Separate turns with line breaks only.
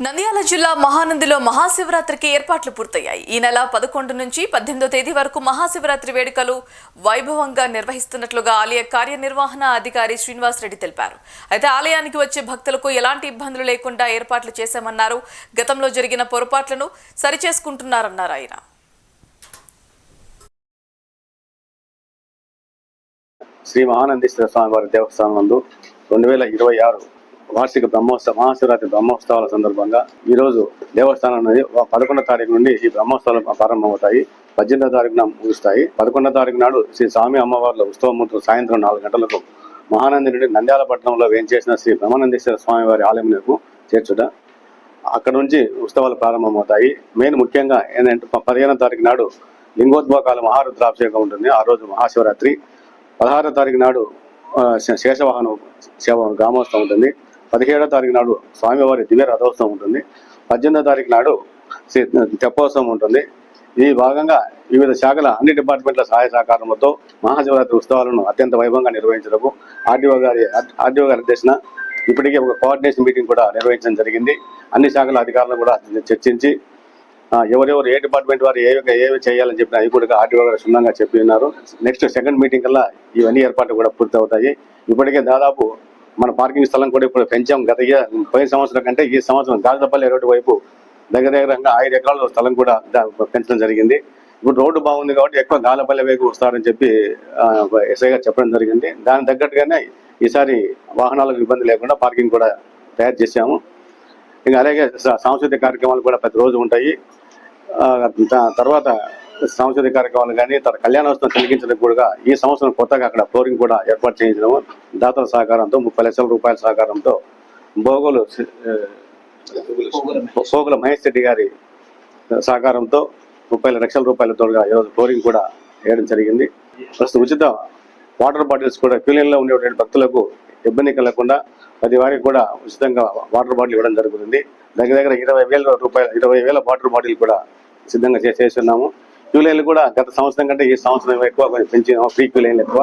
నంద్యాల జిల్లా మహానందిలో మహాశివరాత్రికి ఏర్పాట్లు పూర్తయ్యాయి. ఈ నెల 11 నుంచి 18వ తేదీ వరకు మహాశివరాత్రి వేడుకలు వైభవంగా నిర్వహిస్తున్నట్లుగా ఆలయ కార్యనిర్వహణ అధికారి శ్రీనివాస్ రెడ్డి తెలిపారు. అయితే ఆలయానికి వచ్చే భక్తులకు ఎలాంటి ఇబ్బందులు లేకుండా ఏర్పాట్లు చేశామన్నారు. గతంలో జరిగిన పొరపాట్లను సరిచేసుకుంటున్నారన్నారు ఆయన.
శ్రీ మహానందీశ్వర స్వామివారి దేవస్థానం నందు 2026 వార్షిక మహాశివరాత్రి బ్రహ్మోత్సవాల సందర్భంగా ఈ రోజు దేవస్థానం అనేది 11వ తారీఖు నుండి ఈ బ్రహ్మోత్సవాలు ప్రారంభమవుతాయి. 18వ తారీఖున ముగుస్తాయి. 11వ తారీఖు నాడు శ్రీ స్వామి అమ్మవార్ల ఉత్సవమూర్తులు సాయంత్రం 4 గంటలకు మహానంది నుండి నంద్యాల పట్టణంలో వేంచేసిన శ్రీ బ్రహ్మానందేశ్వర స్వామివారి ఆలయంకు చేర్చుట. అక్కడ నుంచి ఉత్సవాలు ప్రారంభమవుతాయి. మెయిన్ ముఖ్యంగా ఏంటంటే 15వ తారీఖు నాడు లింగోద్భవకాల మహారుద్రాభిషేకం ఉంటుంది. ఆ రోజు మహాశివరాత్రి. 16వ తారీఖు నాడు శేషవాహన గ్రామోత్సవం ఉంటుంది. 17వ తారీఖు నాడు స్వామివారి దివ్య రథోత్సవం ఉంటుంది. 18వ తారీఖు నాడు తెప్పోత్సవం ఉంటుంది. ఈ భాగంగా వివిధ శాఖల అన్ని డిపార్ట్మెంట్ల సహాయ సహకారంతో మహాశివరాత్రి ఉత్సవాలను అత్యంత వైభవంగా నిర్వహించడానికి ఆర్డీఓ గారి అధ్యక్షన ఇప్పటికే ఒక కోఆర్డినేషన్ మీటింగ్ కూడా నిర్వహించడం జరిగింది. అన్ని శాఖల అధికారులను కూడా చర్చించి ఎవరెవరు ఏ డిపార్ట్మెంట్ వారు ఏవి చేయాలని చెప్పిన అవి కూడా ఆర్డీఓ గారు క్షుణ్ణంగా చెప్పి ఉన్నారు. నెక్స్ట్ సెకండ్ మీటింగ్ కల్లా ఇవన్నీ ఏర్పాట్లు కూడా పూర్తి అవుతాయి. ఇప్పటికే దాదాపు మన పార్కింగ్ స్థలం కూడా ఇప్పుడు పెంచాం. పోయిన సంవత్సరం కంటే ఈ సంవత్సరం గాజులపల్లి రోడ్డు వైపు దగ్గర 5 ఎకరాల స్థలం కూడా పెంచడం జరిగింది. ఇప్పుడు రోడ్డు బాగుంది కాబట్టి ఎక్కువ గాలపల్లి వైపు వస్తారని చెప్పి ఎస్ఐ గారు చెప్పడం జరిగింది. దానికి తగ్గట్టుగానే ఈసారి వాహనాలకు ఇబ్బంది లేకుండా పార్కింగ్ కూడా తయారు చేశాము. ఇంకా అలాగే సాంస్కృతిక కార్యక్రమాలు కూడా ప్రతిరోజు ఉంటాయి. తర్వాత సాంస్కృతిక కార్యక్రమాలు కానీ కళ్యాణోత్సవం కలిగించడానికి కూడా ఈ సంవత్సరం కొత్తగా అక్కడ ఫ్లోరింగ్ కూడా ఏర్పాటు చేయించడం దాతల సహకారంతో 30 లక్షల రూపాయల సహకారంతో పోగుల మహేష్ రెడ్డి గారి సహకారంతో 30 లక్షల రూపాయలతో ఈరోజు ఫ్లోరింగ్ కూడా వేయడం జరిగింది. ప్రస్తుతం ఉచిత వాటర్ బాటిల్స్ కూడా క్యూలైన్లో ఉండేటువంటి భక్తులకు ఇబ్బంది కలగకుండా ప్రతి వారికి కూడా ఉచితంగా వాటర్ బాటిల్ ఇవ్వడం జరుగుతుంది. దగ్గర 20,000 వాటర్ బాటిల్ కూడా సిద్ధంగా చేస్తున్నాము. క్యూలైన్లు కూడా గత సంవత్సరం కంటే ఈ సంవత్సరం ఎక్కువ పెంచినాము. ఫ్రీ క్యూలైన్లు ఎక్కువ.